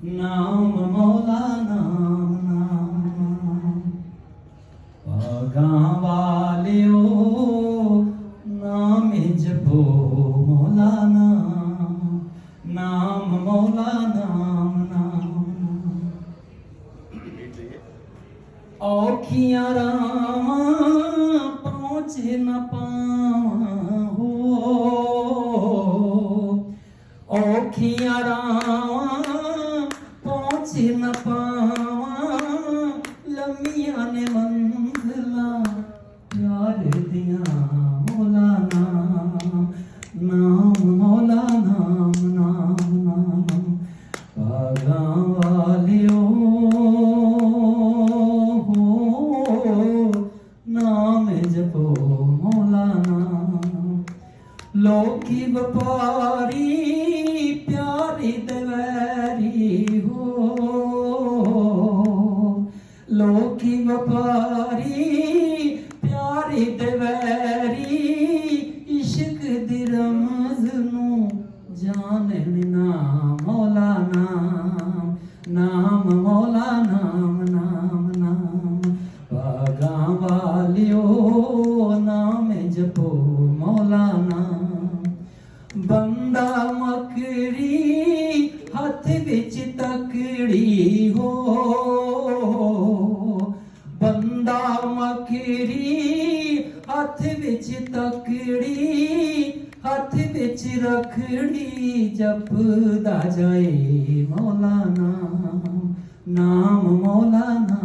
नाम मौला नाम नाम पागा वालियो नाम जपो मौला नाम नाम मौला नाम नाम औखियां रामा पहुँचे न पावा हो औखियां रामा पहुँचे न पावा लम्मियां ने मंजिला प्यार दिया मौला नाम नाम मौला नाम नाम नाम पागा वालियो नाम जपो मौला नाम लोकी व्यापारी प्यारी दवैरी हो लोकी व्यापारी प्यारी दवैरी इश्क दी रमज नू जानन ना मौला नाम नाम मौला नाम नाम नाम पागा वालियो नाम जपो मौला नाम बंदा मकड़ी हथ विच तकड़ी हो बंदा मकड़ी हथ विच तकड़ी हथ विच रखड़ी जपदा जाए मौला नाम नाम मौला नाम